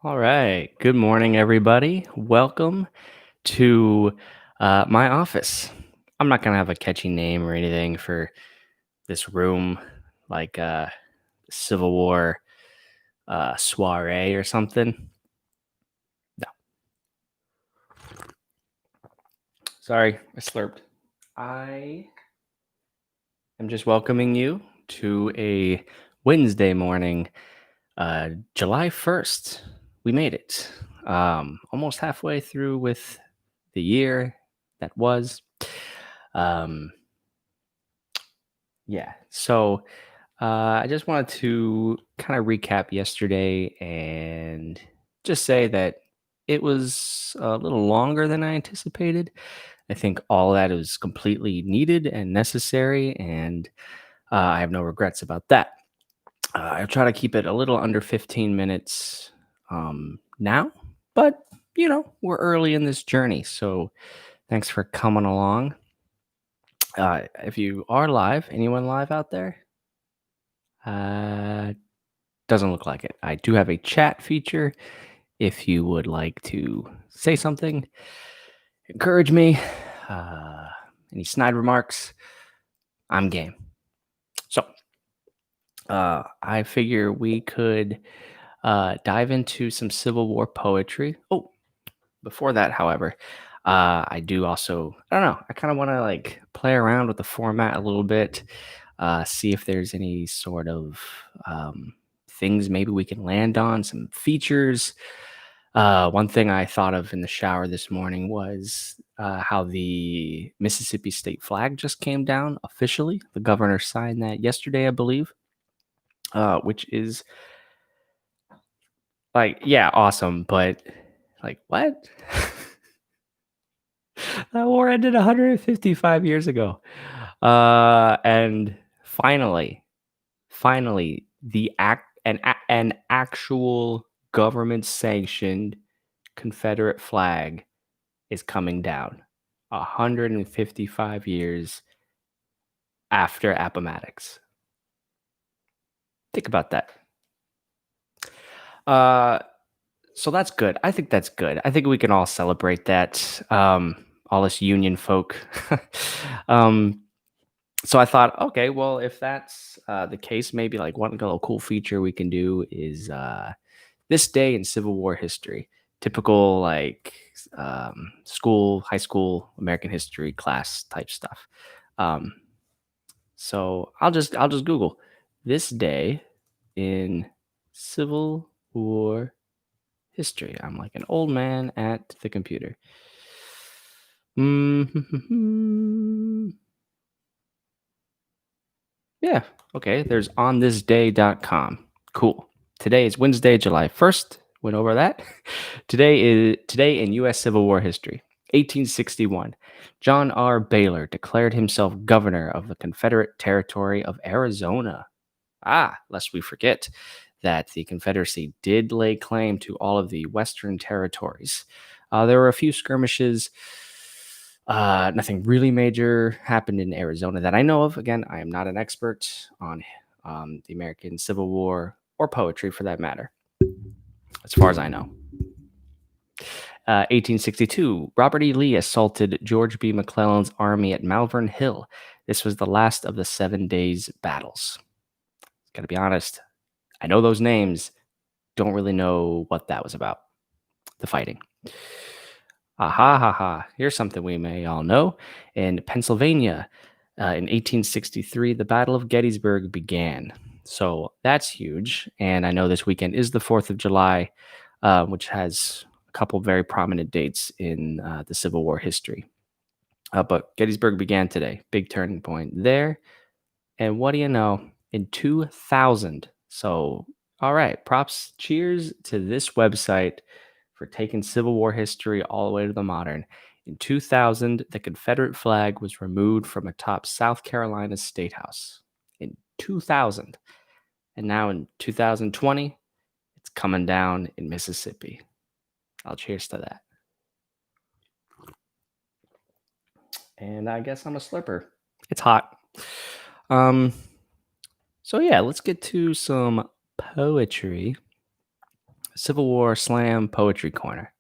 All right. Good morning, everybody. Welcome to my office. I'm not going to have a catchy name or anything for this room, like Civil War soiree or something. No. Sorry, I slurped. I am just welcoming you to a Wednesday morning, July 1st. We made it. Almost halfway through with the year that was. Um, yeah. So I just wanted to kind of recap yesterday and just say that it was a little longer than I anticipated. I think all that was completely needed and necessary, and I have no regrets about that. I try to keep it a little under 15 minutes now, but we're early in this journey, so thanks for coming along. If you are live, anyone live out there? Uh, doesn't look like it. I do have a chat feature. If you would like to say something, encourage me, uh, any snide remarks, I'm game. So, I figure we could dive into some Civil War poetry. Oh, before that, however, I do also, I don't know, I kind of want to like play around with the format a little bit, see if there's any sort of things maybe we can land on, some features. One thing I thought of in the shower this morning was how the Mississippi state flag just came down officially. The governor signed that yesterday, I believe, which is like, yeah, awesome. But like, what? That war ended 155 years ago. And finally, an actual government sanctioned Confederate flag is coming down 155 years after Appomattox. Think about that. Uh, so that's good. I think that's good. I think we can all celebrate that. All us Union folk. um, so I thought, okay, well, if that's the case, maybe like one little cool feature we can do is this day in Civil War history. Typical like school, high school, American history class type stuff. Um, so I'll just Google this day in Civil War history. I'm like an old man at the computer. Mhm. Yeah. Okay. There's onthisday.com. Cool. Today is Wednesday, July 1st. Went over that. Today in US Civil War history. 1861. John R. Baylor declared himself governor of the Confederate Territory of Arizona. Lest we forget that the Confederacy did lay claim to all of the Western territories. There were a few skirmishes. Nothing really major happened in Arizona that I know of. Again, I am not an expert on the American Civil War or poetry for that matter, as far as I know. 1862, Robert E. Lee assaulted George B. McClellan's army at Malvern Hill. This was the last of the 7 days battles. Gotta be honest, I know those names, don't really know what that was about, the fighting. Aha, ha, ha. Here's something we may all know. In Pennsylvania, in 1863, the Battle of Gettysburg began. So that's huge. And I know this weekend is the 4th of July, which has a couple very prominent dates in the Civil War history. But Gettysburg began today. Big turning point there. And what do you know? In 2000. So, all right. Props, cheers to this website for taking Civil War history all the way to the modern. In 2000, the Confederate flag was removed from atop South Carolina's State House. In 2000. And now in 2020, it's coming down in Mississippi. I'll cheers to that. And I guess I'm a slurper. It's hot. So yeah, let's get to some poetry. Civil War Slam Poetry Corner.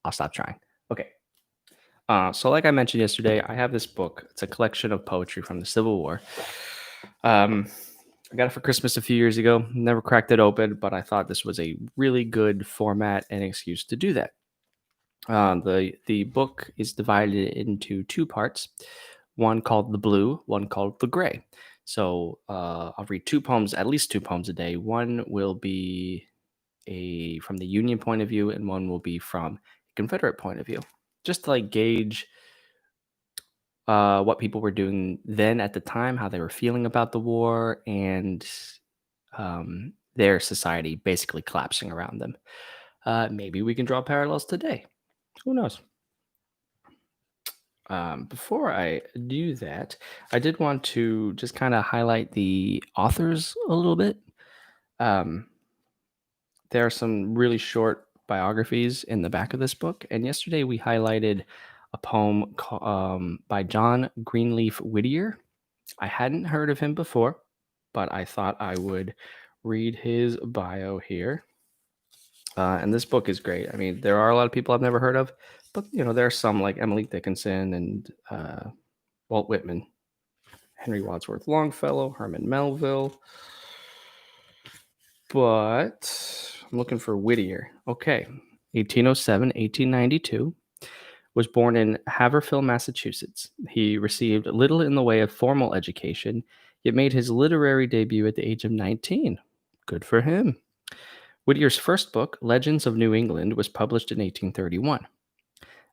I'll stop trying. Okay. So like I mentioned yesterday, I have this book. It's a collection of poetry from the Civil War. I got it for Christmas a few years ago. Never cracked it open, but I thought this was a really good format and excuse to do that. The book is divided into two parts, one called the blue, one called the gray. So I'll read two poems, at least two poems a day. One will be from the Union point of view, and one will be from a Confederate point of view, just to like gauge what people were doing then at the time, how they were feeling about the war, and their society basically collapsing around them. Maybe we can draw parallels today. Who knows? Before I do that, I did want to just kind of highlight the authors a little bit. Um, there are some really short biographies in the back of this book, and yesterday we highlighted a poem by John Greenleaf Whittier. I hadn't heard of him before, but I thought I would read his bio here. And this book is great. I mean, there are a lot of people I've never heard of, but there are some like Emily Dickinson and Walt Whitman, Henry Wadsworth Longfellow, Herman Melville. But I'm looking for Whittier. Okay. 1807, 1892. Was born in Haverhill, Massachusetts. He received little in the way of formal education, yet made his literary debut at the age of 19. Good for him. Whittier's first book, Legends of New England, was published in 1831.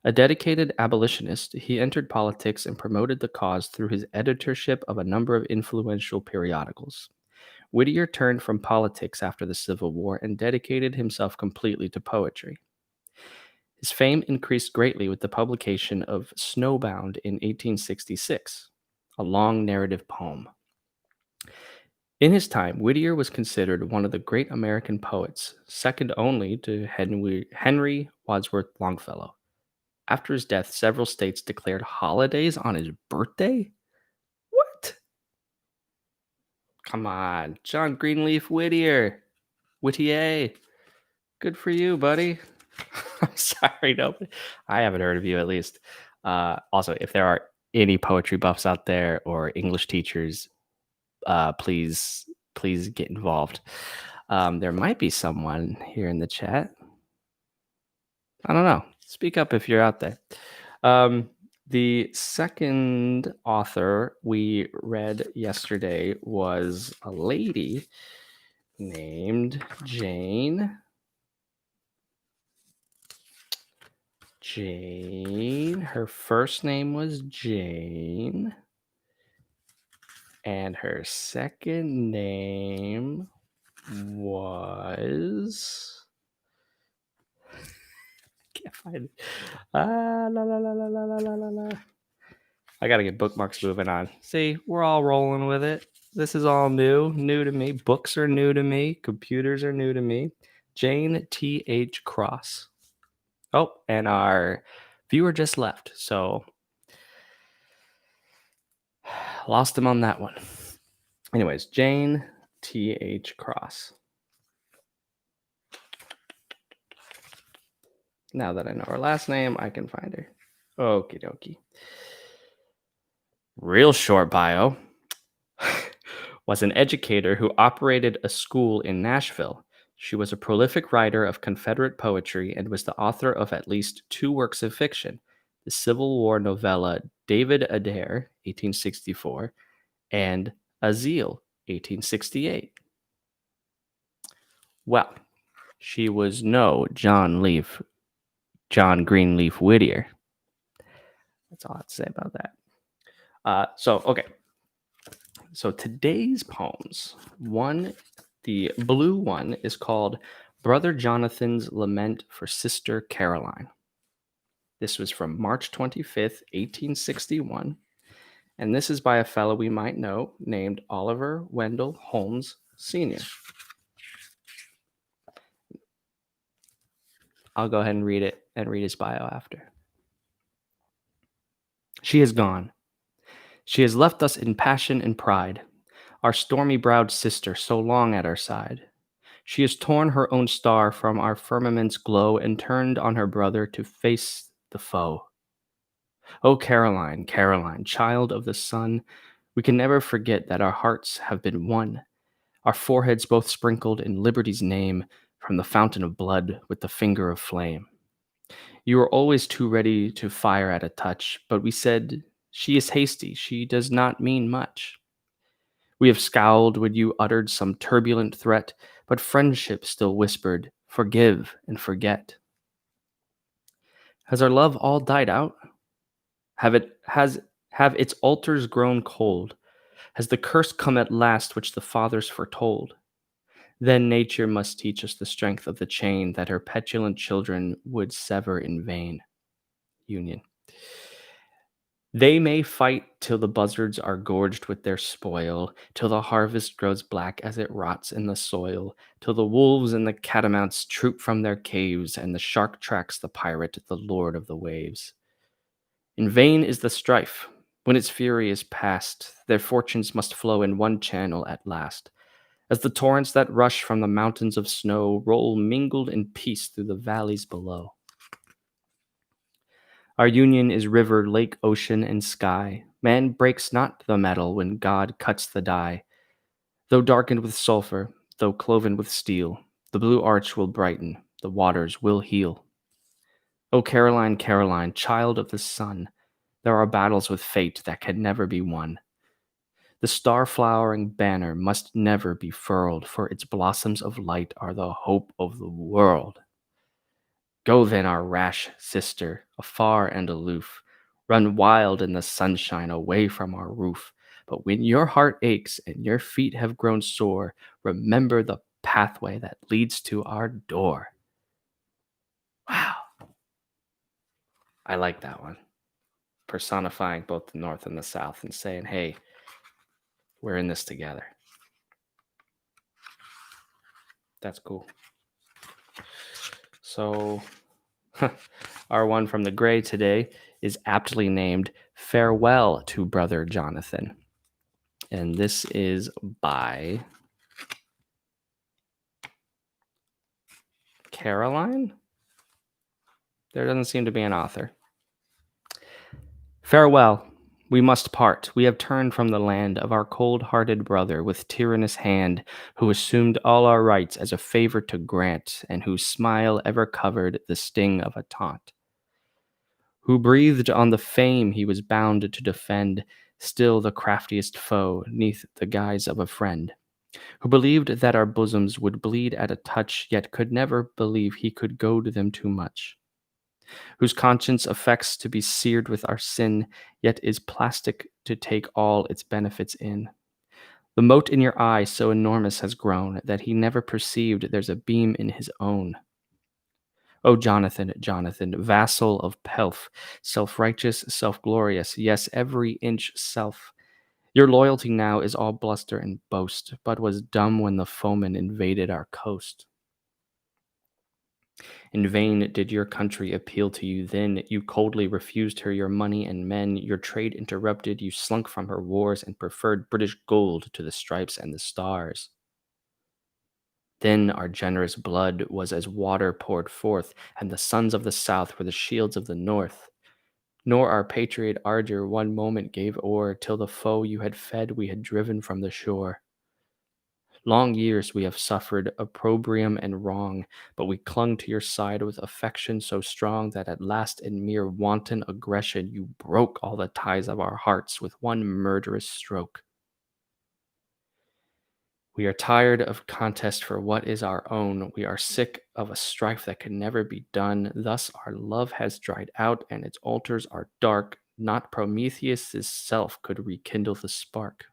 A dedicated abolitionist, he entered politics and promoted the cause through his editorship of a number of influential periodicals. Whittier turned from politics after the Civil War and dedicated himself completely to poetry. His fame increased greatly with the publication of Snowbound in 1866, a long narrative poem. In his time, Whittier was considered one of the great American poets, second only to Henry Wadsworth Longfellow. After his death, several states declared holidays on his birthday? What? Come on, John Greenleaf Whittier. Whittier. Good for you, buddy. I'm sorry, no, I haven't heard of you at least. Also, if there are any poetry buffs out there or English teachers, please get involved. There might be someone here in the chat. I don't know. Speak up if you're out there. The second author we read yesterday was a lady named Jane. Her first name was Jane. And her second name was... Can't find it. La, la, la, la, la, la, la, la. I gotta get bookmarks moving on. See, we're all rolling with it. This is all new to me. Books are new to me. Computers are new to me. Jane T.H. Cross. Oh, and our viewer just left, so lost him on that one. Anyways, Jane T.H. Cross. Now that I know her last name, I can find her. Okie dokie. Real short bio. Was an educator who operated a school in Nashville. She was a prolific writer of Confederate poetry and was the author of at least two works of fiction, the Civil War novella David Adair, 1864, and Azeel, 1868. Well, she was no John Greenleaf Whittier. That's all I have to say about that. Okay. So today's poems, the blue one is called Brother Jonathan's Lament for Sister Caroline. This was from March 25th, 1861. And this is by a fellow we might know named Oliver Wendell Holmes Sr. I'll go ahead and read it and read his bio after. She is gone. She has left us in passion and pride, our stormy-browed sister so long at our side. She has torn her own star from our firmament's glow and turned on her brother to face the foe. O Caroline, Caroline, child of the sun, we can never forget that our hearts have been one, our foreheads both sprinkled in liberty's name from the fountain of blood with the finger of flame. You were always too ready to fire at a touch, but we said, she is hasty, she does not mean much. We have scowled when you uttered some turbulent threat, but friendship still whispered, forgive and forget. Has our love all died out? Have its altars grown cold? Has the curse come at last which the fathers foretold? Then nature must teach us the strength of the chain that her petulant children would sever in vain. Union. They may fight till the buzzards are gorged with their spoil, till the harvest grows black as it rots in the soil, till the wolves and the catamounts troop from their caves, and the shark tracks the pirate, the lord of the waves. In vain is the strife. When its fury is past, their fortunes must flow in one channel at last, as the torrents that rush from the mountains of snow roll mingled in peace through the valleys below. Our union is river, lake, ocean, and sky. Man breaks not the metal when God cuts the die. Though darkened with sulphur, though cloven with steel, the blue arch will brighten, the waters will heal. O Caroline, Caroline, child of the sun, there are battles with fate that can never be won. The star-flowering banner must never be furled, for its blossoms of light are the hope of the world. Go then, our rash sister, afar and aloof. Run wild in the sunshine away from our roof. But when your heart aches and your feet have grown sore, remember the pathway that leads to our door. Wow. I like that one. Personifying both the North and the South and saying, hey, we're in this together. That's cool. So, our one from the gray today is aptly named Farewell to Brother Jonathan. And this is by Caroline? There doesn't seem to be an author. Farewell. We must part. We have turned from the land of our cold-hearted brother with tyrannous hand, who assumed all our rights as a favor to grant, and whose smile ever covered the sting of a taunt. Who breathed on the fame he was bound to defend, still the craftiest foe, neath the guise of a friend. Who believed that our bosoms would bleed at a touch, yet could never believe he could goad them too much. Whose conscience affects to be seared with our sin, yet is plastic to take all its benefits in. The mote in your eye so enormous has grown, that he never perceived there's a beam in his own. O Jonathan, Jonathan, vassal of pelf, self-righteous, self-glorious, yes, every inch self. Your loyalty now is all bluster and boast, but was dumb when the foeman invaded our coast. In vain did your country appeal to you then. You coldly refused her your money and men. Your trade interrupted. You slunk from her wars and preferred British gold to the stripes and the stars. Then our generous blood was as water poured forth, and the sons of the south were the shields of the north. Nor our patriot ardor one moment gave o'er, till the foe you had fed we had driven from the shore. Long years we have suffered opprobrium and wrong, but we clung to your side with affection so strong that at last in mere wanton aggression you broke all the ties of our hearts with one murderous stroke. We are tired of contest for what is our own. We are sick of a strife that can never be done. Thus our love has dried out, and its altars are dark. Not Prometheus' self could rekindle the spark.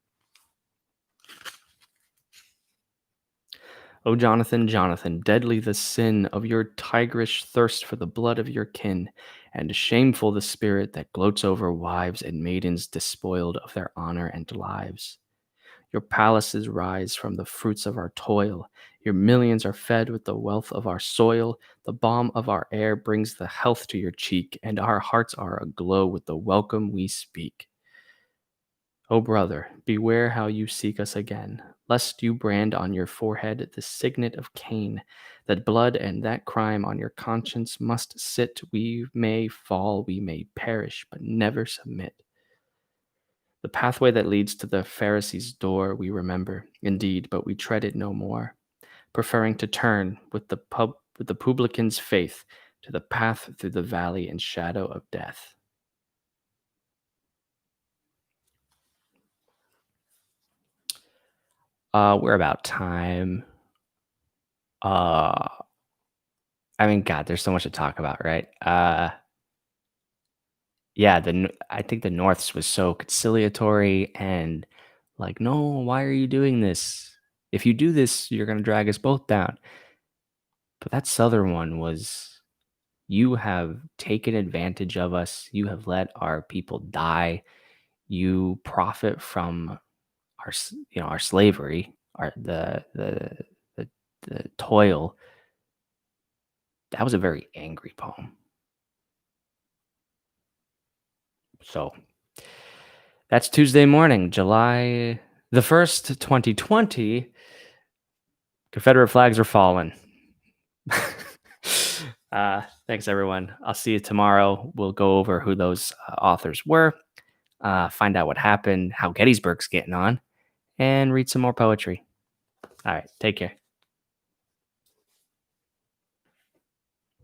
O Jonathan, Jonathan, deadly the sin of your tigerish thirst for the blood of your kin, and shameful the spirit that gloats over wives and maidens despoiled of their honor and lives. Your palaces rise from the fruits of our toil. Your millions are fed with the wealth of our soil. The balm of our air brings the health to your cheek, and our hearts are aglow with the welcome we speak. O brother, beware how you seek us again, lest you brand on your forehead the signet of Cain, that blood and that crime on your conscience must sit. We may fall, we may perish, but never submit. The pathway that leads to the Pharisee's door we remember, indeed, but we tread it no more, preferring to turn with the publican's faith to the path through the valley and shadow of death. We're about time. Uh, I mean, God, there's so much to talk about, right? Yeah, I think the North's was so conciliatory and like, no, why are you doing this? If you do this, you're gonna drag us both down. But that Southern one was, you have taken advantage of us. You have let our people die. You profit from our slavery, our the the toil. That was a very angry poem. So that's Tuesday morning, July the 1st, 2020. Confederate flags are falling. Thanks, everyone. I'll see you tomorrow. We'll go over who those authors were, find out what happened, how Gettysburg's getting on, and read some more poetry. All right, take care.